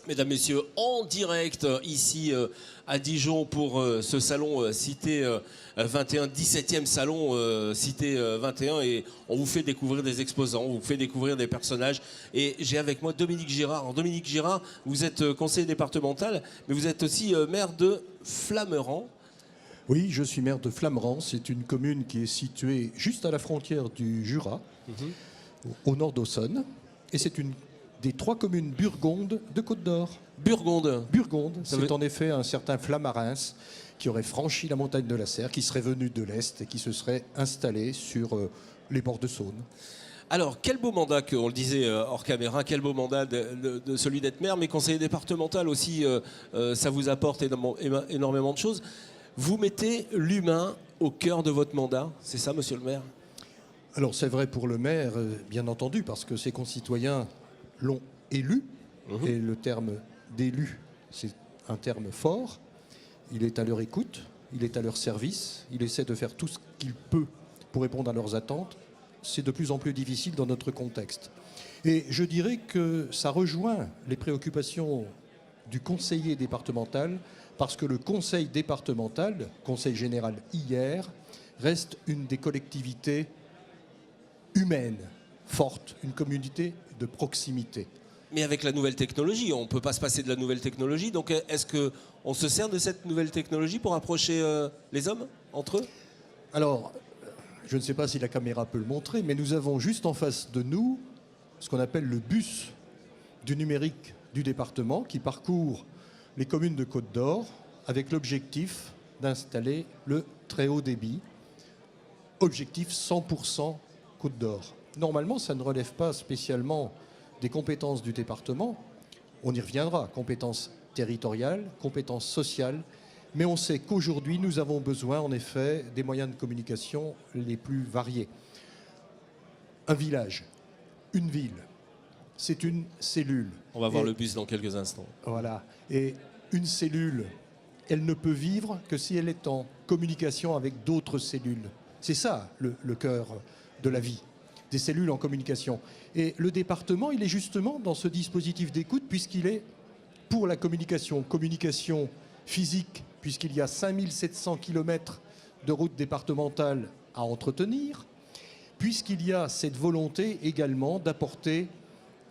Mesdames, Messieurs, en direct ici à Dijon pour ce salon Cité 21, 17e salon Cité 21 et on vous fait découvrir des exposants, on vous fait découvrir des personnages et j'ai avec moi Dominique Girard. Alors, Dominique Girard, vous êtes conseiller départemental mais vous êtes aussi maire de Flamerans. Oui, je suis maire de Flamerans. C'est une commune qui est située juste à la frontière du Jura, au nord d'Aussonne. Et c'est une des 3 communes burgondes de Côte-d'Or. Burgonde. Burgonde, c'est en effet un certain Flamarins qui aurait franchi la montagne de la Serre, qui serait venu de l'Est et qui se serait installé sur les bords de Saône. Alors, quel beau mandat, on le disait hors caméra, quel beau mandat de celui d'être maire, mais conseiller départemental aussi, ça vous apporte énormément de choses. Vous mettez l'humain au cœur de votre mandat, c'est ça, monsieur le maire? Alors c'est vrai pour le maire, bien entendu, parce que ses concitoyens l'ont élu, et le terme d'élu, c'est un terme fort. Il est à leur écoute, il est à leur service, il essaie de faire tout ce qu'il peut pour répondre à leurs attentes. C'est de plus en plus difficile dans notre contexte. Et je dirais que ça rejoint les préoccupations du conseiller départemental, parce que le conseil départemental, conseil général hier, reste une des collectivités humaines, fortes, une communauté de proximité. Mais avec la nouvelle technologie, on ne peut pas se passer de la nouvelle technologie. Donc est-ce qu'on se sert de cette nouvelle technologie pour approcher les hommes entre eux? Alors, je ne sais pas si la caméra peut le montrer, mais nous avons juste en face de nous ce qu'on appelle le bus du numérique du département qui parcourt les communes de Côte-d'Or avec l'objectif d'installer le très haut débit. Objectif 100% Côte-d'Or. Normalement, ça ne relève pas spécialement des compétences du département. On y reviendra, compétences territoriales, compétences sociales. Mais on sait qu'aujourd'hui, nous avons besoin, en effet, des moyens de communication les plus variés. Un village, une ville, c'est une cellule. On va voir le bus dans quelques instants. Voilà. Et une cellule, elle ne peut vivre que si elle est en communication avec d'autres cellules. C'est ça, le cœur de la vie, des cellules en communication. Et le département, il est justement dans ce dispositif d'écoute puisqu'il est pour la communication. Communication physique, puisqu'il y a 5700 km de routes départementales à entretenir, puisqu'il y a cette volonté également d'apporter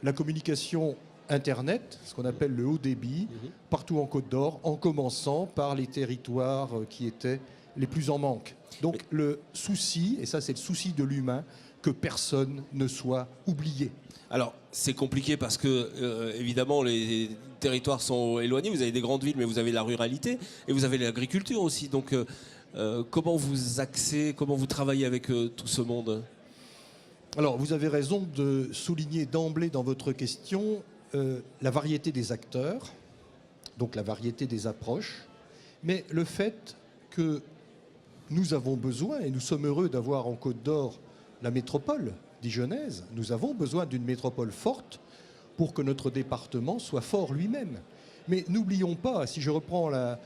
la communication Internet, ce qu'on appelle le haut débit, partout en Côte-d'Or, en commençant par les territoires qui étaient les plus en manque. Donc le souci, et ça c'est le souci de l'humain, que personne ne soit oublié. Alors, c'est compliqué parce que, évidemment, les territoires sont éloignés. Vous avez des grandes villes, mais vous avez la ruralité et vous avez l'agriculture aussi. Donc, comment vous axez, comment vous travaillez avec tout ce monde? Alors, vous avez raison de souligner d'emblée dans votre question la variété des acteurs, donc la variété des approches, mais le fait que nous avons besoin, et nous sommes heureux d'avoir en Côte-d'Or la métropole dijonnaise, nous avons besoin d'une métropole forte pour que notre département soit fort lui-même. Mais n'oublions pas, si je reprends la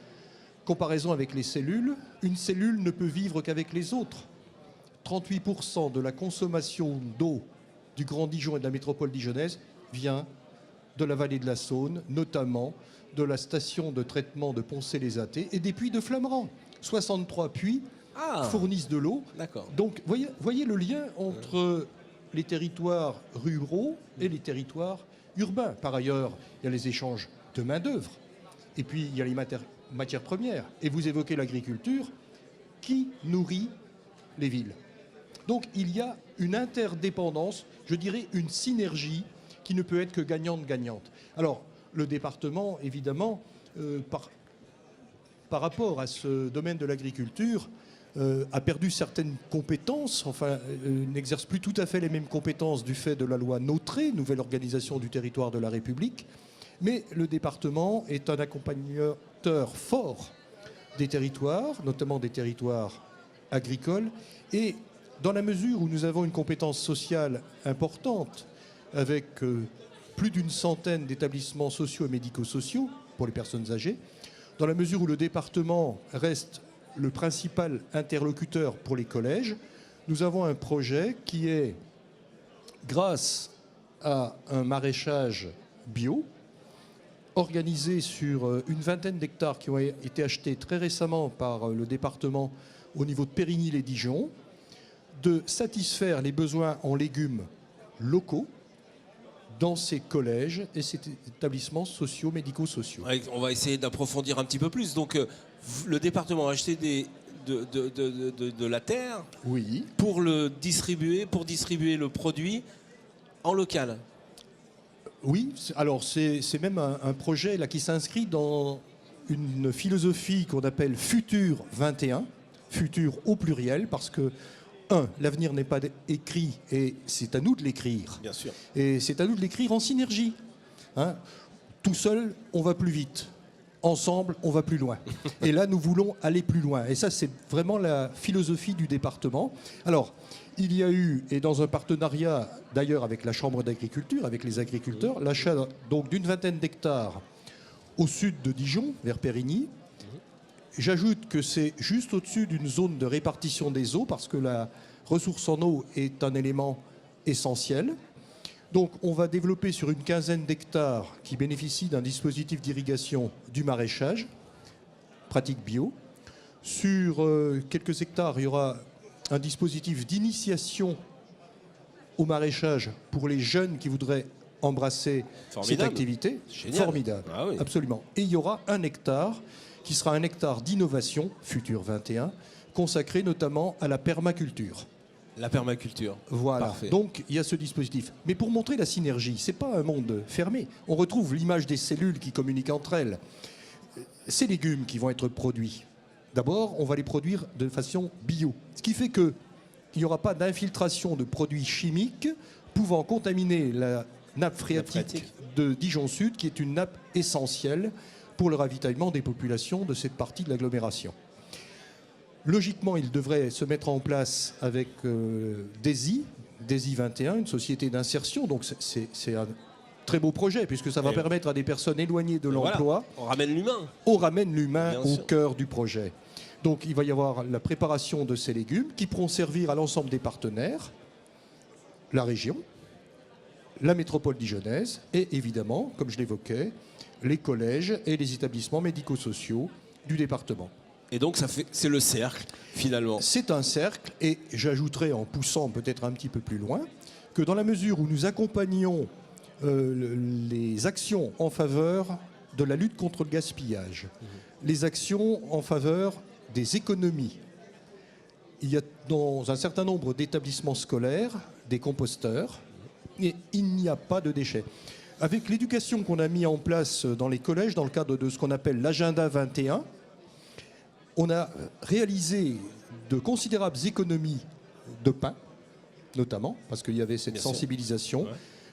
comparaison avec les cellules, une cellule ne peut vivre qu'avec les autres. 38% de la consommation d'eau du Grand Dijon et de la métropole dijonnaise vient de la vallée de la Saône, notamment de la station de traitement de Poncé-les-Athées et des puits de Flamerans. 63 puits fournissent de l'eau. Donc, voyez le lien entre les territoires ruraux et les territoires urbains. Par ailleurs, il y a les échanges de main-d'œuvre. Et puis, il y a les matières premières. Et vous évoquez l'agriculture qui nourrit les villes. Donc, il y a une interdépendance, je dirais une synergie qui ne peut être que gagnante-gagnante. Alors, le département, évidemment, par rapport à ce domaine de l'agriculture, a perdu certaines compétences, enfin, n'exerce plus tout à fait les mêmes compétences du fait de la loi NOTRe, nouvelle organisation du territoire de la République. Mais le département est un accompagnateur fort des territoires, notamment des territoires agricoles. Et dans la mesure où nous avons une compétence sociale importante, avec plus d'une centaine d'établissements sociaux et médico-sociaux pour les personnes âgées, dans la mesure où le département reste le principal interlocuteur pour les collèges, nous avons un projet qui est, grâce à un maraîchage bio, organisé sur une vingtaine d'hectares qui ont été achetés très récemment par le département au niveau de Périgny-les-Dijon, de satisfaire les besoins en légumes locaux dans ces collèges et ces établissements sociaux, médico-sociaux. Ouais, on va essayer d'approfondir un petit peu plus. Donc, le département a acheté de la terre Oui. pour distribuer le produit en local. Oui, alors c'est même un projet là, qui s'inscrit dans une philosophie qu'on appelle Futur 21, futur au pluriel, parce que, l'avenir n'est pas écrit et c'est à nous de l'écrire. Bien sûr. Et c'est à nous de l'écrire en synergie. Hein. Tout seul, on va plus vite. Ensemble, on va plus loin. Et là, nous voulons aller plus loin. Et ça, c'est vraiment la philosophie du département. Alors, il y a eu, et dans un partenariat d'ailleurs avec la Chambre d'agriculture, avec les agriculteurs, l'achat donc d'une vingtaine d'hectares au sud de Dijon, vers Périgny. J'ajoute que c'est juste au-dessus d'une zone de répartition des eaux, parce que la ressource en eau est un élément essentiel. Donc on va développer sur une quinzaine d'hectares qui bénéficient d'un dispositif d'irrigation du maraîchage, pratique bio. Sur quelques hectares, il y aura un dispositif d'initiation au maraîchage pour les jeunes qui voudraient embrasser cette activité. Génial. Formidable, Ah oui. absolument. Et il y aura un hectare qui sera un hectare d'innovation, Futur 21, consacré notamment à la permaculture. La permaculture. Voilà. Parfait. Donc il y a ce dispositif. Mais pour montrer la synergie, c'est pas un monde fermé. On retrouve l'image des cellules qui communiquent entre elles. Ces légumes qui vont être produits, d'abord, on va les produire de façon bio. Ce qui fait qu'il n'y aura pas d'infiltration de produits chimiques pouvant contaminer la nappe phréatique de Dijon Sud, qui est une nappe essentielle pour le ravitaillement des populations de cette partie de l'agglomération. Logiquement, il devrait se mettre en place avec DESI 21, une société d'insertion. Donc c'est un très beau projet, puisque ça va permettre à des personnes éloignées de l'emploi. Voilà, on ramène l'humain. On ramène l'humain Bien au sûr. cœur du projet. Donc il va y avoir la préparation de ces légumes qui pourront servir à l'ensemble des partenaires, la région, la métropole dijonnaise et évidemment, comme je l'évoquais, les collèges et les établissements médico-sociaux du département. Et donc, c'est le cercle, finalement. C'est un cercle, et j'ajouterai, en poussant peut-être un petit peu plus loin, que dans la mesure où nous accompagnons les actions en faveur de la lutte contre le gaspillage, les actions en faveur des économies, il y a dans un certain nombre d'établissements scolaires des composteurs, et il n'y a pas de déchets. Avec l'éducation qu'on a mis en place dans les collèges, dans le cadre de ce qu'on appelle l'agenda 21, on a réalisé de considérables économies de pain, notamment, parce qu'il y avait cette sensibilisation,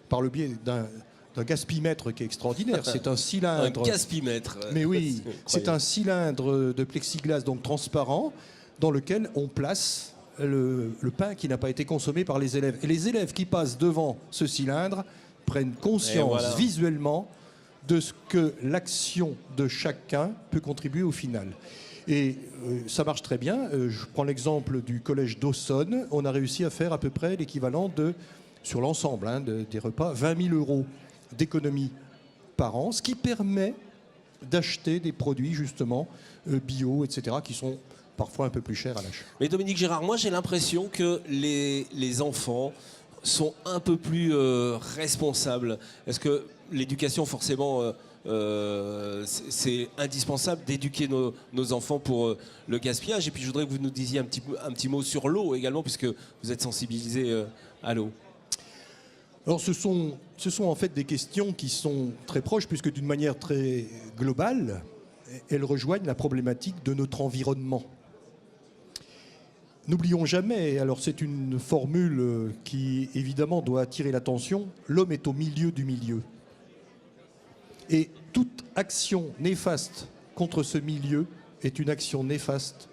par le biais d'un gaspimètre qui est extraordinaire. C'est un cylindre. Un gaspimètre. Mais oui, c'est un cylindre de plexiglas, donc transparent, dans lequel on place le pain qui n'a pas été consommé par les élèves. Et les élèves qui passent devant ce cylindre prennent conscience visuellement de ce que l'action de chacun peut contribuer au final. Et ça marche très bien. Je prends l'exemple du collège d'Aussonne. On a réussi à faire à peu près l'équivalent de, sur l'ensemble des repas, 20 000 euros d'économie par an, ce qui permet d'acheter des produits justement bio, etc., qui sont parfois un peu plus chers à l'achat. Mais Dominique Gérard, moi j'ai l'impression que les enfants sont un peu plus responsables. Est-ce que l'éducation, forcément, c'est indispensable d'éduquer nos enfants pour le gaspillage? Et puis je voudrais que vous nous disiez un petit mot sur l'eau également, puisque vous êtes sensibilisé à l'eau. Alors ce sont en fait des questions qui sont très proches, puisque d'une manière très globale, elles rejoignent la problématique de notre environnement. N'oublions jamais, alors c'est une formule qui évidemment doit attirer l'attention, l'homme est au milieu du milieu. Et toute action néfaste contre ce milieu est une action néfaste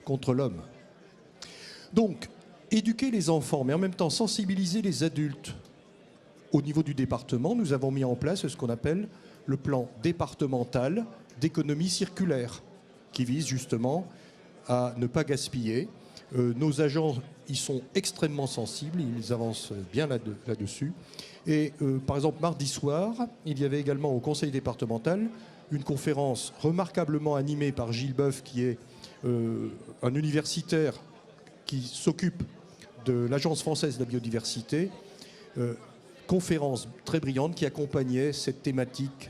contre l'homme. Donc, éduquer les enfants, mais en même temps sensibiliser les adultes. Au niveau du département, nous avons mis en place ce qu'on appelle le plan départemental d'économie circulaire, qui vise justement à ne pas gaspiller. Nos agents y sont extrêmement sensibles, ils avancent bien là-dessus. Et par exemple, mardi soir, il y avait également au conseil départemental une conférence remarquablement animée par Gilles Boeuf, qui est un universitaire qui s'occupe de l'Agence française de la biodiversité. Conférence très brillante qui accompagnait cette thématique,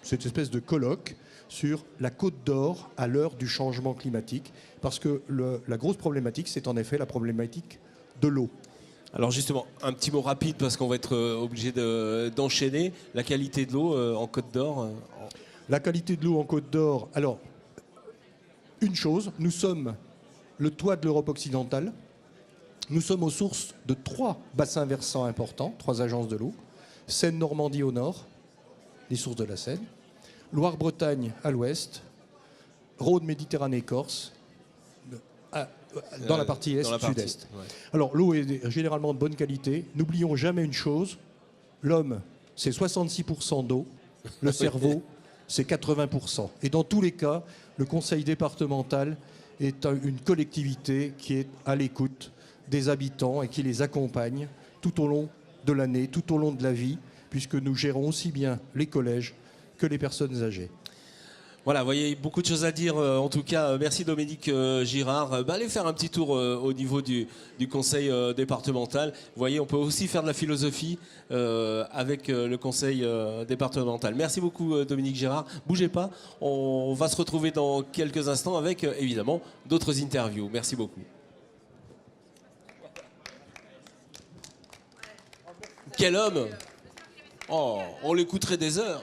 cette espèce de colloque sur la Côte d'Or à l'heure du changement climatique. Parce que la grosse problématique, c'est en effet la problématique de l'eau. Alors justement, un petit mot rapide parce qu'on va être obligé d'enchaîner. La qualité de l'eau en Côte d'Or. La qualité de l'eau en Côte d'Or. Alors, une chose, nous sommes le toit de l'Europe occidentale. Nous sommes aux sources de 3 bassins versants importants, 3 agences de l'eau. Seine-Normandie au nord, les sources de la Seine. Loire-Bretagne à l'ouest. Rhône-Méditerranée-Corse dans la partie est, sud-est. Ouais. Alors, l'eau est généralement de bonne qualité. N'oublions jamais une chose, l'homme, c'est 66% d'eau, le cerveau, c'est 80%. Et dans tous les cas, le conseil départemental est une collectivité qui est à l'écoute des habitants et qui les accompagne tout au long de l'année, tout au long de la vie, puisque nous gérons aussi bien les collèges que les personnes âgées. Voilà, vous voyez, beaucoup de choses à dire. En tout cas, merci Dominique Girard. Allez faire un petit tour au niveau du conseil départemental. Vous voyez, on peut aussi faire de la philosophie avec le conseil départemental. Merci beaucoup Dominique Girard. Bougez pas, on va se retrouver dans quelques instants avec évidemment d'autres interviews. Merci beaucoup. Quel homme! Oh, on l'écouterait des heures.